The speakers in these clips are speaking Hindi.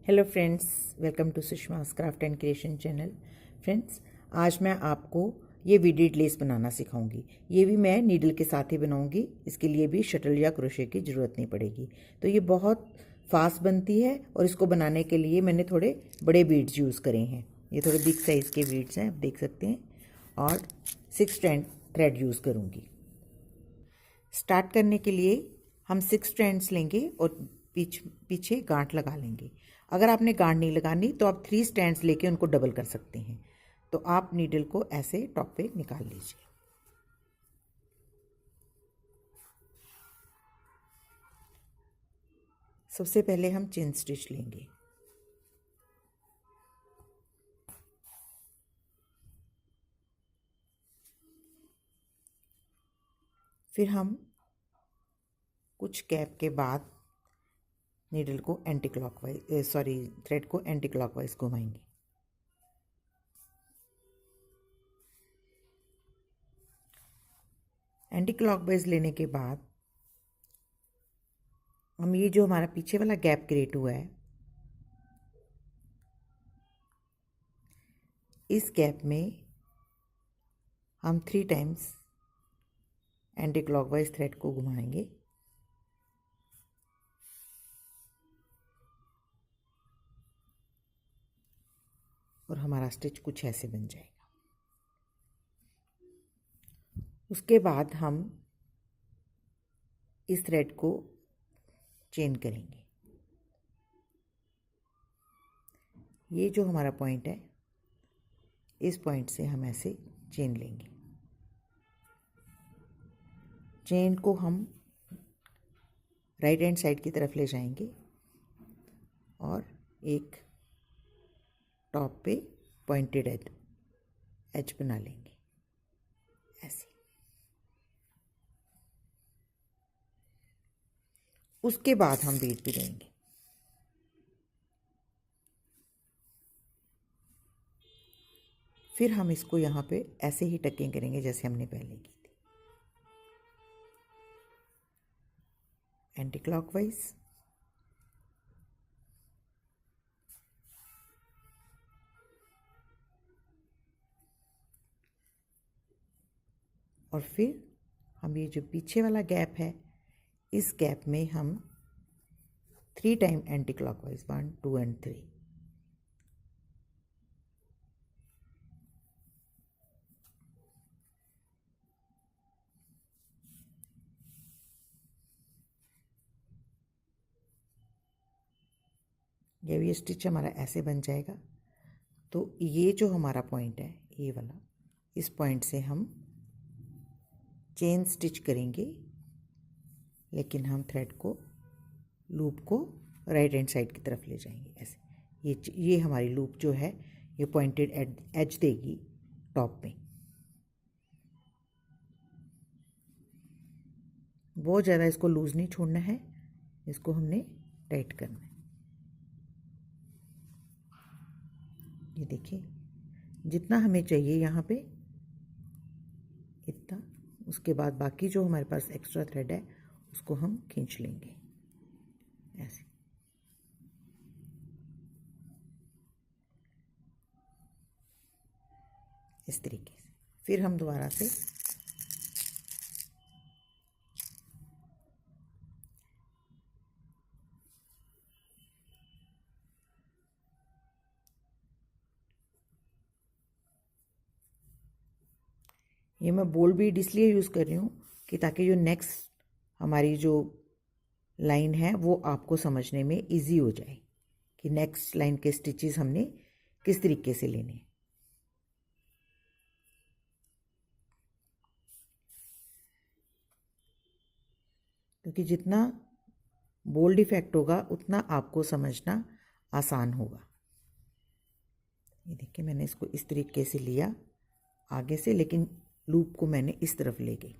Hello friends, welcome to Sushma's craft and creation channel. Friends, आज मैं आपको ये वीडेड लेस बनाना सिखाऊंगी। ये भी मैं नीडल के साथ ही बनाऊंगी। इसके लिए भी शटल या क्रोशे की ज़रूरत नहीं पड़ेगी। तो ये बहुत फास्ट बनती है और इसको बनाने के लिए मैंने थोड़े बड़े बीड्स यूज़ करे हैं। ये थोड़े बिग साइज़ के बीड्स हैं, आप देख सकते हैं। और 6 स्ट्रैंड थ्रेड यूज़ करूँगी। स्टार्ट करने के लिए हम 6 स्ट्रैंड्स लेंगे और पीछे गांठ लगा लेंगे। अगर आपने गांठ नहीं लगानी तो आप 3 स्ट्रैंड्स लेके उनको डबल कर सकते हैं। तो आप नीडल को ऐसे टॉप पे निकाल लीजिए। सबसे पहले हम चेन स्टिच लेंगे। फिर हम कुछ गैप के बाद नीडल को एंटी क्लॉकवाइज थ्रेड को एंटी क्लॉकवाइज घुमाएंगे। एंटी क्लॉकवाइज लेने के बाद हम ये जो हमारा पीछे वाला गैप क्रिएट हुआ है, इस गैप में हम 3 टाइम्स एंटी क्लॉकवाइज थ्रेड को घुमाएंगे। और हमारा स्टिच कुछ ऐसे बन जाएगा। उसके बाद हम इस थ्रेड को चेन करेंगे। ये जो हमारा पॉइंट है, इस पॉइंट से हम ऐसे चेन लेंगे। चेन को हम राइट हैंड साइड की तरफ ले जाएंगे और एक टॉप पे पॉइंटेड एज बना लेंगे ऐसे। उसके बाद हम बीट भी देंगे। फिर हम इसको यहाँ पे ऐसे ही टकिंग करेंगे जैसे हमने पहले की थी, एंटी क्लॉकवाइज। और फिर हम ये जो पीछे वाला गैप है, इस गैप में हम 3 टाइम एंटी क्लॉकवाइज, 1 2 एंड 3। ये भी स्टिच हमारा ऐसे बन जाएगा। तो ये जो हमारा पॉइंट है, ये वाला, इस पॉइंट से हम चेन स्टिच करेंगे, लेकिन हम थ्रेड को, लूप को राइट हैंड साइड की तरफ ले जाएंगे ऐसे। ये हमारी लूप जो है, ये पॉइंटेड एज देगी टॉप में। बहुत ज़्यादा इसको लूज नहीं छोड़ना है, इसको हमने टाइट करना है। ये देखिए, जितना हमें चाहिए यहाँ पे इतना। उसके बाद बाकी जो हमारे पास एक्स्ट्रा थ्रेड है, उसको हम खींच लेंगे ऐसे। इस तरीके से फिर हम दोबारा से ये मैं बोल्ड बीड इसलिए यूज़ कर रही हूँ कि ताकि जो नेक्स्ट हमारी जो लाइन है वो आपको समझने में इजी हो जाए कि नेक्स्ट लाइन के स्टिचेस हमने किस तरीके से लेने हैं। क्योंकि जितना बोल्ड इफेक्ट होगा उतना आपको समझना आसान होगा। ये देखिए, मैंने इसको इस तरीके से लिया आगे से, लेकिन लूप को मैंने इस तरफ ले गई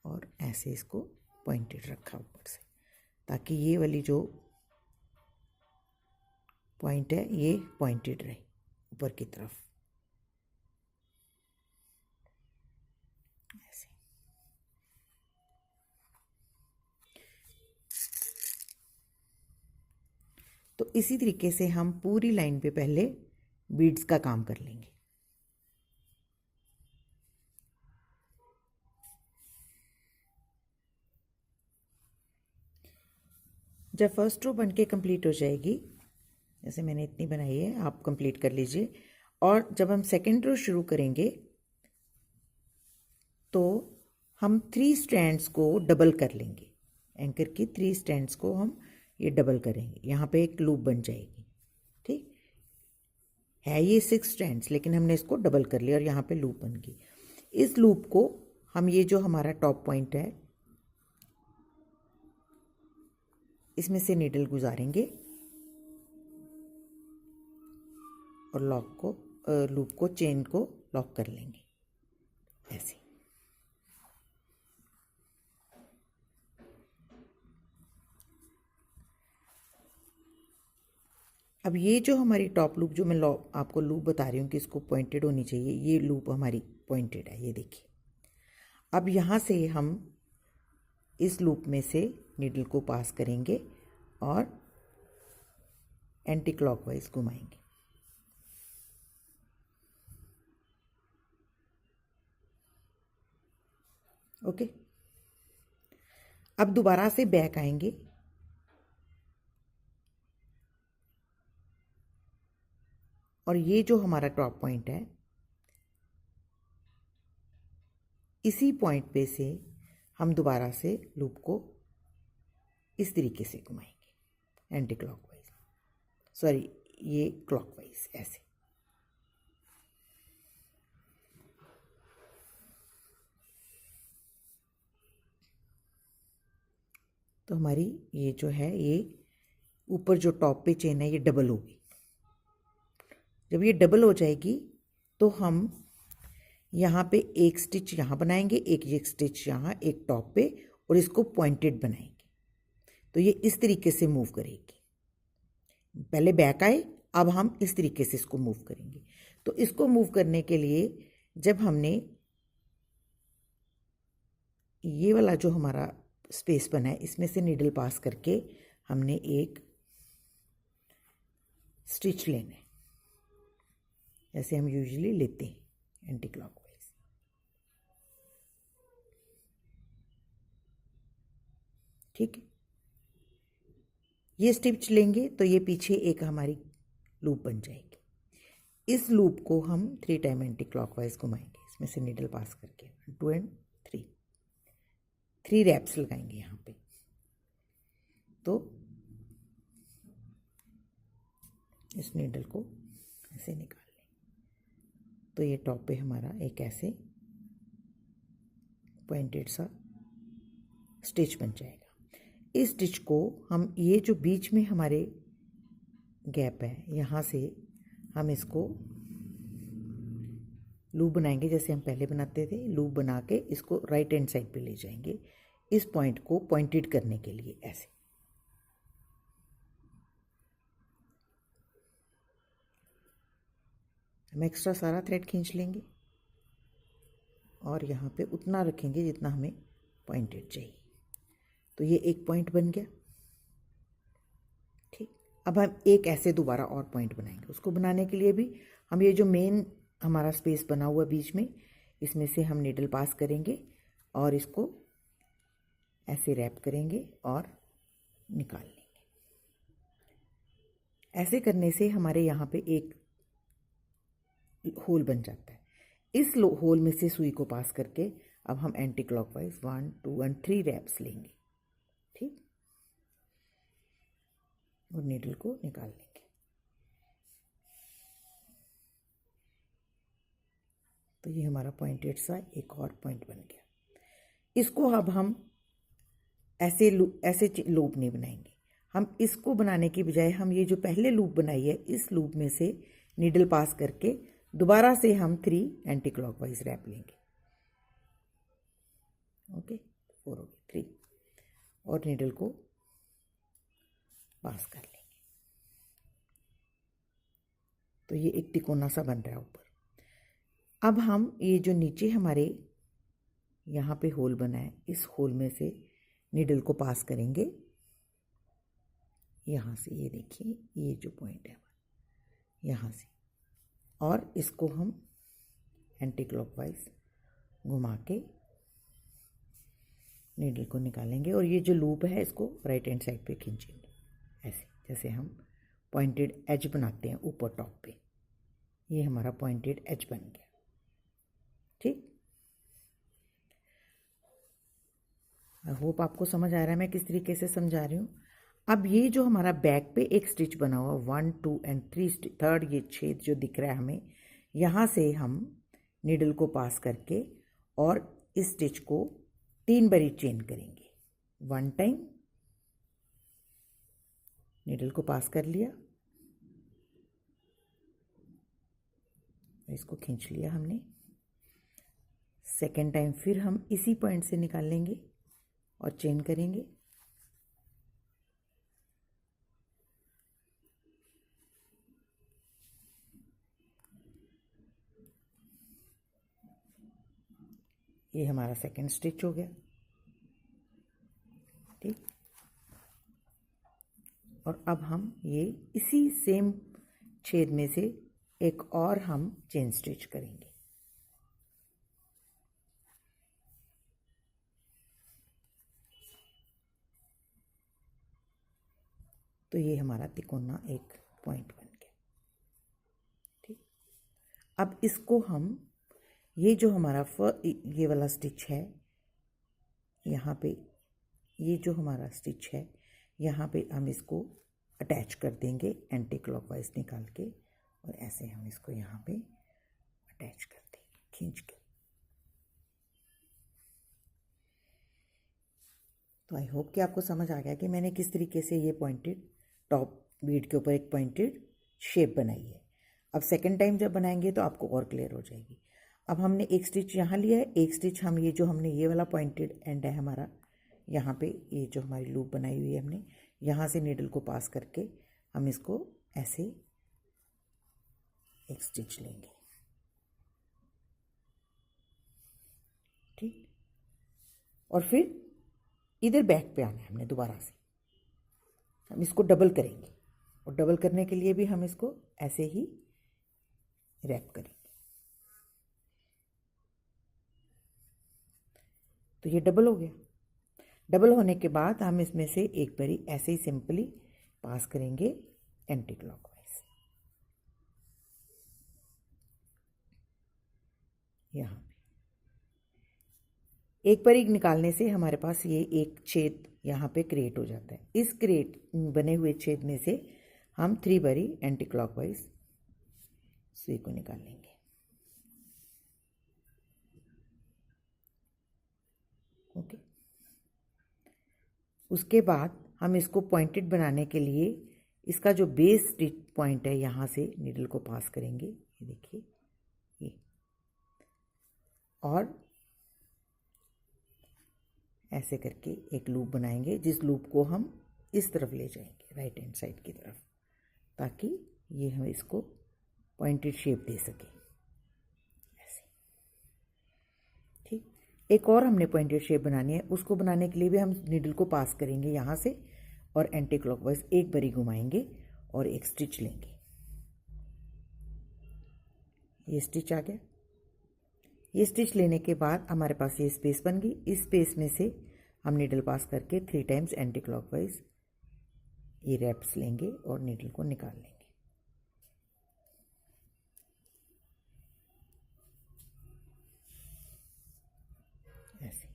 और ऐसे इसको पॉइंटेड रखा ऊपर से, ताकि ये वाली जो पॉइंट है ये पॉइंटेड रहे ऊपर की तरफ ऐसे। तो इसी तरीके से हम पूरी लाइन पे पहले बीड्स का काम कर लेंगे। जब फर्स्ट रो बन के कंप्लीट हो जाएगी, जैसे मैंने इतनी बनाई है, आप कंप्लीट कर लीजिए। और जब हम सेकेंड रो शुरू करेंगे तो हम 3 स्ट्रैंड्स को डबल कर लेंगे। एंकर की 3 स्ट्रैंड्स को हम ये डबल करेंगे, यहाँ पे एक लूप बन जाएगी। ठीक है, ये 6 स्ट्रैंड्स, लेकिन हमने इसको डबल कर लिया और यहाँ पे लूप बन गई। इस लूप को हम, ये जो हमारा टॉप पॉइंट है, इसमें से नीडल गुजारेंगे और लूप को, चेन को लॉक कर लेंगे ऐसे। अब ये जो हमारी टॉप लूप, जो मैं आपको लूप बता रही हूँ कि इसको पॉइंटेड होनी चाहिए, ये लूप हमारी पॉइंटेड है, ये देखिए। अब यहाँ से हम इस लूप में से नीडल को पास करेंगे और एंटी क्लॉकवाइज घुमाएंगे। ओके, अब दोबारा से बैक आएंगे और ये जो हमारा टॉप पॉइंट है, इसी पॉइंट पे से हम दोबारा से लूप को इस तरीके से घुमाएंगे, एंटी क्लॉकवाइज, सॉरी ये क्लॉकवाइज, ऐसे। तो हमारी ये जो है, ये ऊपर जो टॉप पे चेन है, ये डबल होगी। जब ये डबल हो जाएगी तो हम यहाँ पे एक स्टिच यहाँ बनाएंगे, एक स्टिच यहाँ, एक टॉप पे, और इसको पॉइंटेड बनाएंगे। तो ये इस तरीके से मूव करेगी। पहले बैक आए, अब हम इस तरीके से इसको मूव करेंगे। तो इसको मूव करने के लिए जब हमने ये वाला जो हमारा स्पेस बना है, इसमें से नीडल पास करके हमने एक स्टिच लेना है, जैसे हम यूजुअली लेते हैं एंटी क्लॉकवाइज। ठीक है, ये स्टिच लेंगे तो ये पीछे एक हमारी लूप बन जाएगी। इस लूप को हम 3 टाइम एंटी क्लॉकवाइज घुमाएंगे, इसमें से नीडल पास करके 2 and 3 रैप्स लगाएंगे यहाँ पे। तो इस नीडल को ऐसे निकाल लें, तो ये टॉप पे हमारा एक ऐसे पॉइंटेड सा स्टिच बन जाएगा। इस स्टिच को हम, ये जो बीच में हमारे गैप है, यहाँ से हम इसको लूप बनाएंगे, जैसे हम पहले बनाते थे। लूप बना के इसको राइट हैंड साइड पे ले जाएंगे, इस पॉइंट को पॉइंटेड करने के लिए, ऐसे। हम एक्स्ट्रा सारा थ्रेड खींच लेंगे और यहाँ पे उतना रखेंगे जितना हमें पॉइंटेड चाहिए। तो ये एक पॉइंट बन गया। ठीक, अब हम एक ऐसे दोबारा और पॉइंट बनाएंगे। उसको बनाने के लिए भी हम ये जो मेन हमारा स्पेस बना हुआ बीच में, इसमें से हम नीडल पास करेंगे और इसको ऐसे रैप करेंगे और निकाल लेंगे। ऐसे करने से हमारे यहाँ पे एक होल बन जाता है। इस होल में से सुई को पास करके अब हम एंटी क्लॉकवाइज 1, 2 and 3 रैप्स लेंगे। ठीक, और नीडल को निकाल लेंगे। तो ये हमारा पॉइंटेड सा एक और पॉइंट बन गया। इसको अब हम ऐसे लूप नहीं बनाएंगे। हम इसको बनाने की बजाय हम ये जो पहले लूप बनाई है, इस लूप में से नीडल पास करके दोबारा से हम 3 एंटी क्लॉकवाइज रैप लेंगे। ओके, 4 हो गए, 3, और नीडल को पास कर लेंगे। तो ये एक तिकोना सा बन रहा है ऊपर। अब हम ये जो नीचे हमारे यहाँ पे होल बना है, इस होल में से नीडल को पास करेंगे यहाँ से, ये देखिए ये जो पॉइंट है यहाँ से, और इसको हम एंटी क्लॉकवाइज घुमा के नीडल को निकालेंगे और ये जो लूप है इसको राइट हैंड साइड पे खींचेंगे ऐसे, जैसे हम पॉइंटेड एज बनाते हैं ऊपर टॉप पे। ये हमारा पॉइंटेड एज बन गया। ठीक, आई होप आपको समझ आ रहा है मैं किस तरीके से समझा रही हूँ। अब ये जो हमारा बैक पे एक स्टिच बना हुआ 1 2 एंड 3 थर्ड ये छेद जो दिख रहा है हमें, यहाँ से हम नीडल को पास करके और इस स्टिच को 3 बारी चेन करेंगे। 1 टाइम नीडल को पास कर लिया, इसको खींच लिया हमने। सेकेंड टाइम फिर हम इसी पॉइंट से निकाल लेंगे और चेन करेंगे। ये हमारा सेकेंड स्टिच हो गया। ठीक, और अब हम ये इसी सेम छेद में से एक और हम चेन स्टिच करेंगे। तो ये हमारा तिकोना एक पॉइंट बन गया। ठीक, अब इसको हम, ये जो हमारा ये वाला स्टिच है यहाँ पे, ये जो हमारा स्टिच है यहाँ पे हम इसको अटैच कर देंगे एंटी क्लॉकवाइज निकाल के, और ऐसे हम इसको यहाँ पे अटैच कर देंगे खींच के। तो आई होप कि आपको समझ आ गया कि मैंने किस तरीके से ये पॉइंटेड टॉप बीड के ऊपर एक पॉइंटेड शेप बनाई है। अब सेकेंड टाइम जब बनाएंगे तो आपको और क्लियर हो जाएगी। अब हमने एक स्टिच यहाँ लिया है, एक स्टिच हम ये जो हमने ये वाला पॉइंटेड एंड है हमारा, यहाँ पे ये जो हमारी लूप बनाई हुई है हमने, यहाँ से नीडल को पास करके हम इसको ऐसे एक स्टिच लेंगे। ठीक, और फिर इधर बैक पे आना है हमने दोबारा से, हम इसको डबल करेंगे और डबल करने के लिए भी हम इसको ऐसे ही रैप करेंगे। तो ये डबल हो गया। डबल होने के बाद हम इसमें से एक बारी ऐसे ही सिंपली पास करेंगे एंटी क्लॉकवाइज। यहाँ पे एक बारी निकालने से हमारे पास ये एक छेद यहाँ पे क्रिएट हो जाता है। इस क्रिएट बने हुए छेद में से हम 3 बारी एंटी क्लॉकवाइज सुई को निकाल लेंगे। ओके, उसके बाद हम इसको पॉइंटेड बनाने के लिए इसका जो बेस स्टिच पॉइंट है यहाँ से नीडल को पास करेंगे, ये देखिए ये, और ऐसे करके एक लूप बनाएंगे जिस लूप को हम इस तरफ ले जाएंगे राइट हैंड साइड की तरफ, ताकि ये हम इसको पॉइंटेड शेप दे सके ऐसे। ठीक, एक और हमने पॉइंटेड शेप बनानी है, उसको बनाने के लिए भी हम नीडल को पास करेंगे यहाँ से और एंटी क्लॉकवाइज एक बारी घुमाएंगे और एक स्टिच लेंगे। ये स्टिच आ गया। ये स्टिच लेने के बाद हमारे पास ये स्पेस बन गई। इस स्पेस में से हम नीडल पास करके 3 टाइम्स एंटी क्लॉकवाइज ये रैप्स लेंगे और नीडल को निकाल लेंगे ऐसे।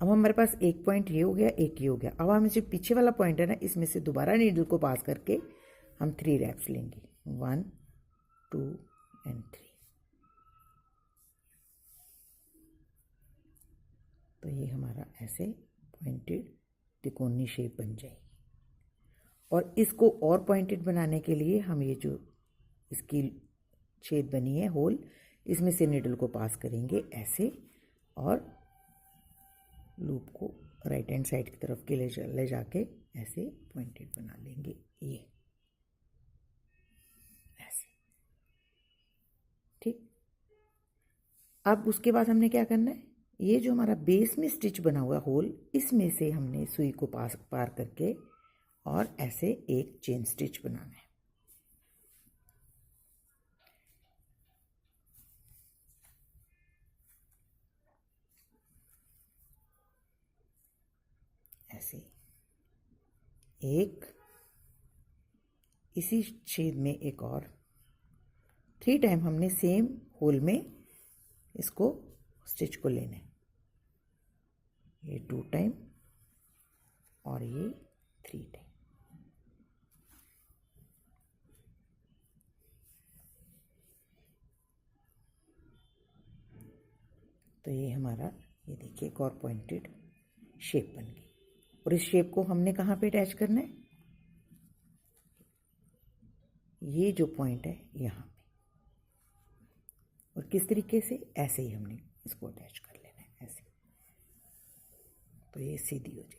अब हमारे पास एक पॉइंट ये हो गया, एक ये हो गया। अब हम जो पीछे वाला पॉइंट है ना, इसमें से दोबारा नीडल को पास करके हम 3 रैप्स लेंगे, 1 2 एंड 3। तो ये हमारा ऐसे पॉइंटेड तिकोनी शेप बन जाएगी। और इसको और पॉइंटेड बनाने के लिए हम ये जो इसकी छेद बनी है होल, इसमें से नीडल को पास करेंगे ऐसे और लूप को राइट हैंड साइड की तरफ के ले जाके ऐसे पॉइंटेड बना लेंगे ये ऐसे। ठीक, अब उसके बाद हमने क्या करना है, ये जो हमारा बेस में स्टिच बना हुआ होल, इसमें से हमने सुई को पार करके और ऐसे एक चेन स्टिच बनाना है। ऐसे एक, इसी छेद में एक और 3 टाइम हमने सेम होल में इसको स्टिच को लेना है। ये 2 टाइम और ये 3 टाइम। तो ये हमारा, ये देखिए एक और पॉइंटेड शेप बन गई। और इस शेप को हमने कहाँ पे अटैच करना है? ये जो पॉइंट है यहाँ पे। और किस तरीके से? ऐसे ही हमने इसको अटैच कर लेना है, ऐसे। तो ये सीधी हो जाएगी।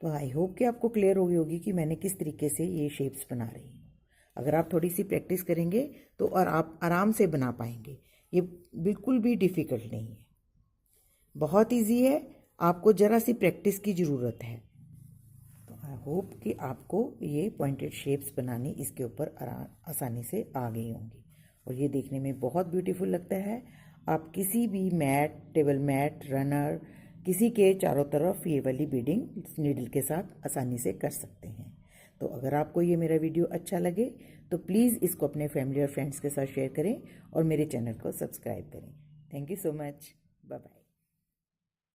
तो आई होप कि आपको क्लियर हो गई होगी कि मैंने किस तरीके से ये शेप्स बना रही हूँ। अगर आप थोड़ी सी प्रैक्टिस करेंगे तो और आप आराम से बना पाएंगे। ये बिल्कुल भी डिफ़िकल्ट नहीं है, बहुत इजी है। आपको ज़रा सी प्रैक्टिस की ज़रूरत है। तो आई होप कि आपको ये पॉइंटेड शेप्स बनानी इसके ऊपर आसानी से आ गई होंगी। और ये देखने में बहुत ब्यूटीफुल लगता है। आप किसी भी मैट, टेबल मैट, रनर, किसी के चारों तरफ ये वाली बीडिंग नीडल के साथ आसानी से कर सकते हैं। तो अगर आपको ये मेरा वीडियो अच्छा लगे तो प्लीज़ इसको अपने फैमिली और फ्रेंड्स के साथ शेयर करें और मेरे चैनल को सब्सक्राइब करें। Thank you so much. Bye bye.